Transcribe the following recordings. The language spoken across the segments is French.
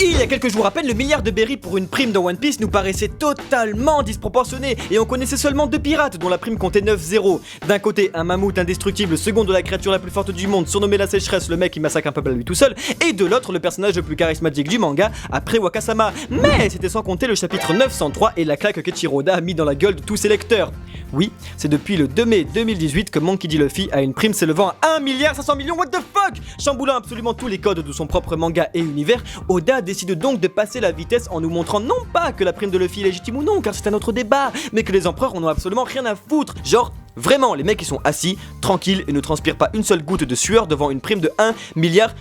Il y a quelques jours à peine, le milliard de berry pour une prime dans One Piece nous paraissait totalement disproportionné et on connaissait seulement 2 pirates dont la prime comptait 9-0. D'un côté, un mammouth indestructible, second de la créature la plus forte du monde, surnommé la sécheresse, le mec qui massacre un peuple à lui tout seul, et de l'autre, le personnage le plus charismatique du manga, après Wakasama. Mais c'était sans compter le chapitre 903 et la claque qu'Eiichiro Oda a mis dans la gueule de tous ses lecteurs. Oui, c'est depuis le 2 mai 2018 que Monkey D. Luffy a une prime s'élevant à 1,5 milliard, what the fuck. Chamboulant absolument tous les codes de son propre manga et univers, Oda décide donc de passer la vitesse en nous montrant non pas que la prime de Luffy est légitime ou non, car c'est un autre débat, mais que les empereurs en ont absolument rien à foutre. Genre, vraiment, les mecs ils sont assis, tranquilles et ne transpirent pas une seule goutte de sueur devant une prime de 1,5 milliard.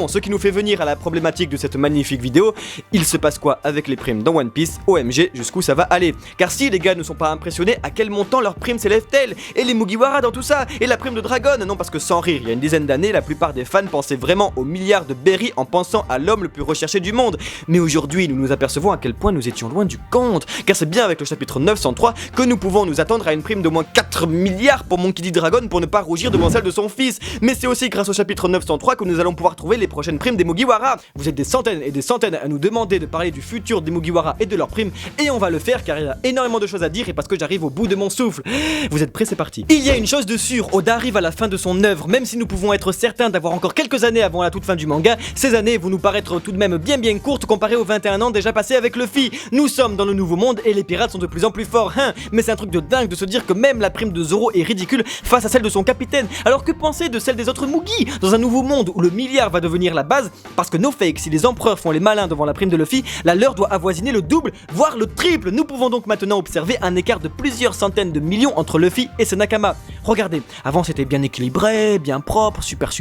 Ce qui nous fait venir à la problématique de cette magnifique vidéo. Il se passe quoi avec les primes dans One Piece? OMG, jusqu'où ça va aller? Car si les gars ne sont pas impressionnés, à quel montant leur prime s'élève-t-elle? Et les Mugiwara dans tout ça? Et la prime de Dragon? Non, parce que sans rire, il y a une dizaine d'années, la plupart des fans pensaient vraiment aux milliards de berry en pensant à l'homme le plus recherché du monde. Mais aujourd'hui, nous nous apercevons à quel point nous étions loin du compte. Car c'est bien avec le chapitre 903 que nous pouvons nous attendre à une prime d'au moins 4 milliards pour Monkey D. Dragon pour ne pas rougir devant celle de son fils. Mais c'est aussi grâce au chapitre 903 que nous allons pouvoir trouver les prochaines primes des Mugiwara. Vous êtes des centaines et des centaines à nous demander de parler du futur des Mugiwara et de leurs primes, et on va le faire car il y a énormément de choses à dire et parce que j'arrive au bout de mon souffle. Vous êtes prêts? C'est parti. Il y a une chose de sûre, Oda arrive à la fin de son œuvre, même si nous pouvons être certains d'avoir encore quelques années avant la toute fin du manga. Ces années vont nous paraître tout de même bien courtes comparées aux 21 ans déjà passés avec Luffy. Nous sommes dans le nouveau monde et les pirates sont de plus en plus forts, hein. Mais c'est un truc de dingue de se dire que même la prime de Zoro est ridicule face à celle de son capitaine. Alors que penser de celle des autres Mugi dans un nouveau monde où le milliard va devenir la base? Parce que no fake, si les empereurs font les malins devant la prime de Luffy, la leur doit avoisiner le double, voire le triple. Nous pouvons donc maintenant observer un écart de plusieurs centaines de millions entre Luffy et ses Nakama. Regardez, avant c'était bien équilibré, bien propre, super.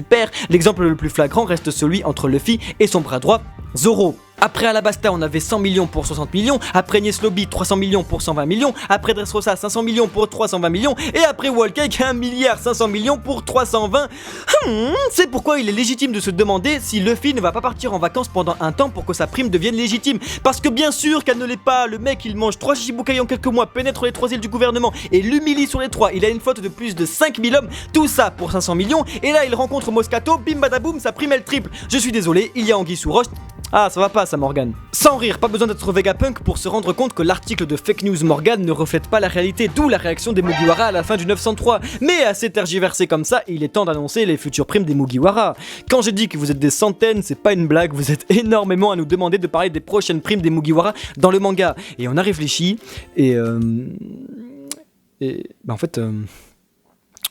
L'exemple le plus flagrant reste celui entre Luffy et son bras droit, Zoro. Après Alabasta, on avait 100 millions pour 60 millions, après Nies Lobby, 300 millions pour 120 millions, après Dressrosa, 500 millions pour 320 millions, et après Whole Cake, 1,5 milliard pour 320. C'est pourquoi il est légitime de se demander si Luffy ne va pas partir en vacances pendant un temps pour que sa prime devienne légitime. Parce que bien sûr qu'elle ne l'est pas, le mec il mange 3 Shichibukai en quelques mois, pénètre les 3 îles du gouvernement et l'humilie sur les 3, il a une flotte de plus de 5000 hommes, tout ça pour 500 millions, et là il rencontre Moscato, bim badaboum, sa prime elle triple. Je suis désolé, il y a anguille sous roche. Ah, ça va pas ça Morgan. Sans rire, pas besoin d'être Vegapunk pour se rendre compte que l'article de Fake News Morgan ne reflète pas la réalité, d'où la réaction des Mugiwara à la fin du 903. Mais assez tergiversé comme ça, il est temps d'annoncer les futures primes des Mugiwara. Quand j'ai dit que vous êtes des centaines, c'est pas une blague, vous êtes énormément à nous demander de parler des prochaines primes des Mugiwara dans le manga. Et on a réfléchi, et en fait,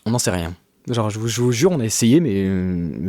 on n'en sait rien. Genre je vous jure, on a essayé mais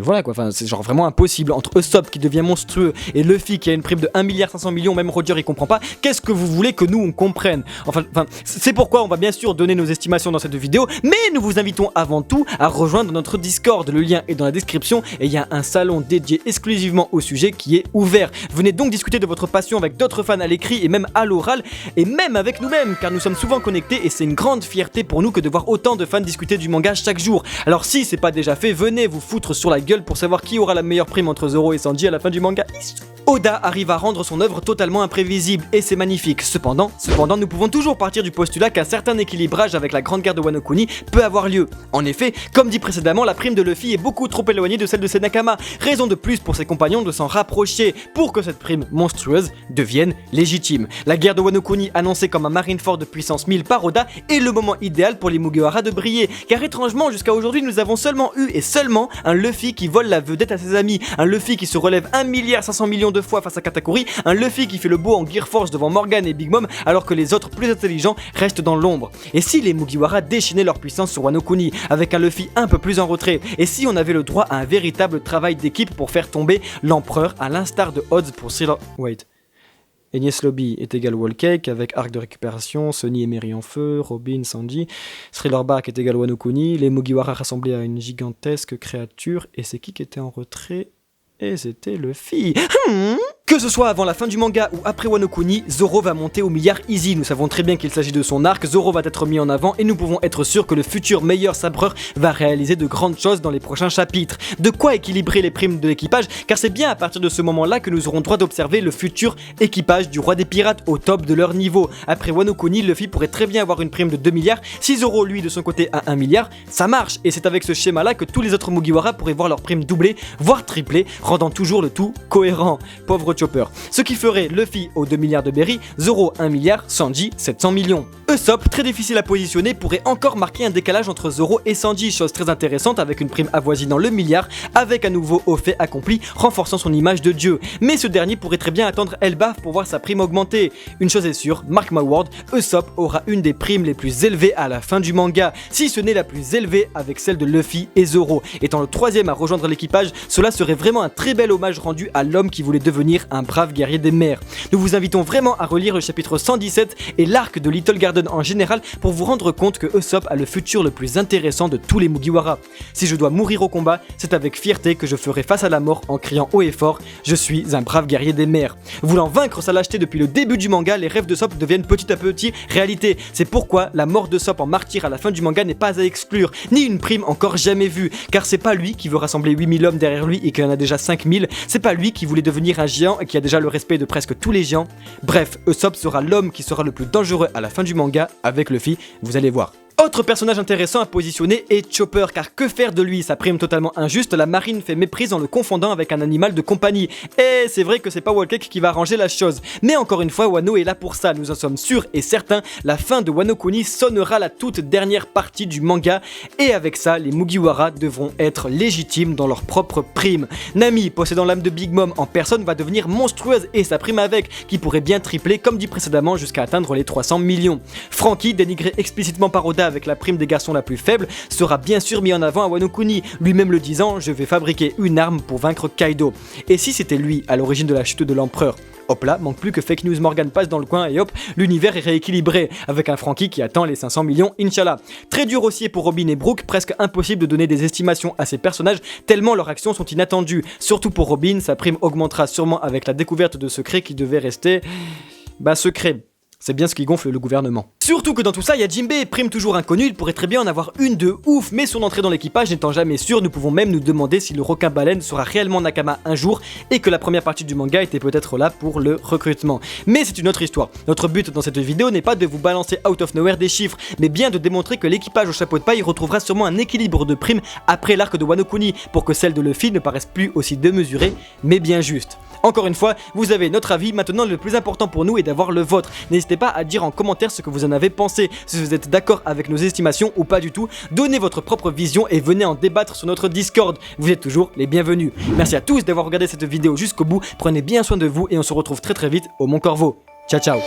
voilà quoi, enfin c'est genre vraiment impossible. Entre Usopp qui devient monstrueux et Luffy qui a une prime de 1,5 milliard, même Roger il comprend pas. Qu'est-ce que vous voulez que nous on comprenne? Enfin c'est pourquoi on va bien sûr donner nos estimations dans cette vidéo, mais nous vous invitons avant tout à rejoindre notre Discord, le lien est dans la description et il y a un salon dédié exclusivement au sujet qui est ouvert. Venez donc discuter de votre passion avec d'autres fans à l'écrit et même à l'oral et même avec nous-mêmes car nous sommes souvent connectés et c'est une grande fierté pour nous que de voir autant de fans discuter du manga chaque jour. Alors si c'est pas déjà fait, venez vous foutre sur la gueule pour savoir qui aura la meilleure prime entre Zoro et Sanji à la fin du manga. Oda arrive à rendre son œuvre totalement imprévisible et c'est magnifique. Cependant, nous pouvons toujours partir du postulat qu'un certain équilibrage avec la grande guerre de Wano Kuni peut avoir lieu. En effet, comme dit précédemment, la prime de Luffy est beaucoup trop éloignée de celle de ses Nakama. Raison de plus pour ses compagnons de s'en rapprocher pour que cette prime monstrueuse devienne légitime. La guerre de Wano Kuni, annoncée comme un Marineford de puissance 1000 par Oda, est le moment idéal pour les Mugiwara de briller. Car étrangement, jusqu'à aujourd'hui, nous avons seulement eu et seulement un Luffy qui vole la vedette à ses amis, un Luffy qui se relève 1,5 milliard de fois face à Katakuri, un Luffy qui fait le beau en Gear Force devant Morgan et Big Mom alors que les autres plus intelligents restent dans l'ombre. Et si les Mugiwara déchaînaient leur puissance sur Wano Kuni avec un Luffy un peu plus en retrait? Et si on avait le droit à un véritable travail d'équipe pour faire tomber l'empereur à l'instar de Odds pour Sailor... Wait... Enies Lobby est égal Whole Cake avec arc de récupération, Sunny et Mary en feu, Robin, Sanji, Thriller Bark est égal Wano Kuni, les Mugiwara rassemblés à une gigantesque créature, et c'est qui était en retrait? Et c'était Luffy. Que ce soit avant la fin du manga ou après Wano Kuni, Zoro va monter au milliard easy. Nous savons très bien qu'il s'agit de son arc, Zoro va être mis en avant et nous pouvons être sûrs que le futur meilleur sabreur va réaliser de grandes choses dans les prochains chapitres. De quoi équilibrer les primes de l'équipage, car c'est bien à partir de ce moment-là que nous aurons droit d'observer le futur équipage du roi des pirates au top de leur niveau. Après Wano Kuni, Luffy pourrait très bien avoir une prime de 2 milliards, si Zoro lui de son côté a 1 milliard, ça marche, et c'est avec ce schéma-là que tous les autres Mugiwara pourraient voir leur prime doubler, voire tripler, rendant toujours le tout cohérent. Pauvre Chopper. Ce qui ferait Luffy aux 2 milliards de Berry, Zoro 1 milliard, Sanji 700 millions. Usopp, très difficile à positionner, pourrait encore marquer un décalage entre Zoro et Sanji, chose très intéressante avec une prime avoisinant le milliard, avec un nouveau haut fait accompli, renforçant son image de dieu. Mais ce dernier pourrait très bien attendre Elbaf pour voir sa prime augmenter. Une chose est sûre, mark my word, Usopp aura une des primes les plus élevées à la fin du manga, si ce n'est la plus élevée avec celle de Luffy et Zoro. Étant le troisième à rejoindre l'équipage, cela serait vraiment un très bel hommage rendu à l'homme qui voulait devenir un brave guerrier des mers. Nous vous invitons vraiment à relire le chapitre 117 et l'arc de Little Garden en général pour vous rendre compte que Usopp a le futur le plus intéressant de tous les Mugiwara. Si je dois mourir au combat, c'est avec fierté que je ferai face à la mort en criant haut et fort « Je suis un brave guerrier des mers ». Voulant vaincre sa lâcheté depuis le début du manga, les rêves d'Usopp deviennent petit à petit réalité. C'est pourquoi la mort d'Usopp en martyr à la fin du manga n'est pas à exclure, ni une prime encore jamais vue, car c'est pas lui qui veut rassembler 8000 hommes derrière lui et qu'il en a déjà 5000, c'est pas lui qui voulait devenir un géant et qui a déjà le respect de presque tous les géants. Bref, Usopp sera l'homme qui sera le plus dangereux à la fin du manga avec Luffy, vous allez voir. Autre personnage intéressant à positionner est Chopper, car que faire de lui? Sa prime totalement injuste, la marine fait méprise en le confondant avec un animal de compagnie. Et c'est vrai que c'est pas Whole Cake qui va arranger la chose. Mais encore une fois, Wano est là pour ça, nous en sommes sûrs et certains, la fin de Wano Kuni sonnera la toute dernière partie du manga, et avec ça, les Mugiwara devront être légitimes dans leur propre prime. Nami, possédant l'âme de Big Mom en personne, va devenir monstrueuse et sa prime avec, qui pourrait bien tripler comme dit précédemment jusqu'à atteindre les 300 millions. Franky, dénigré explicitement par Oda avec la prime des garçons la plus faible, sera bien sûr mis en avant à Wano Kuni, lui-même le disant « Je vais fabriquer une arme pour vaincre Kaido ». Et si c'était lui à l'origine de la chute de l'empereur? Hop là, manque plus que Fake News Morgan passe dans le coin et hop, l'univers est rééquilibré, avec un Franky qui attend les 500 millions, Inch'Allah. Très dur aussi pour Robin et Brook, presque impossible de donner des estimations à ces personnages, tellement leurs actions sont inattendues. Surtout pour Robin, sa prime augmentera sûrement avec la découverte de secrets qui devaient rester... secrets. C'est bien ce qui gonfle le gouvernement. Surtout que dans tout ça, il y a Jinbei, prime toujours inconnu, il pourrait très bien en avoir une de ouf, mais son entrée dans l'équipage n'étant jamais sûre, nous pouvons même nous demander si le requin baleine sera réellement Nakama un jour, et que la première partie du manga était peut-être là pour le recrutement. Mais c'est une autre histoire. Notre but dans cette vidéo n'est pas de vous balancer out of nowhere des chiffres, mais bien de démontrer que l'équipage au chapeau de paille retrouvera sûrement un équilibre de primes après l'arc de Wano Kuni, pour que celle de Luffy ne paraisse plus aussi démesurée, mais bien juste. Encore une fois, vous avez notre avis, maintenant le plus important pour nous est d'avoir le vôtre. N'hésitez pas à dire en commentaire ce que vous en avez pensé, si vous êtes d'accord avec nos estimations ou pas du tout, donnez votre propre vision et venez en débattre sur notre Discord, vous êtes toujours les bienvenus. Merci à tous d'avoir regardé cette vidéo jusqu'au bout, prenez bien soin de vous et on se retrouve très vite au Mont Corvo. Ciao ciao.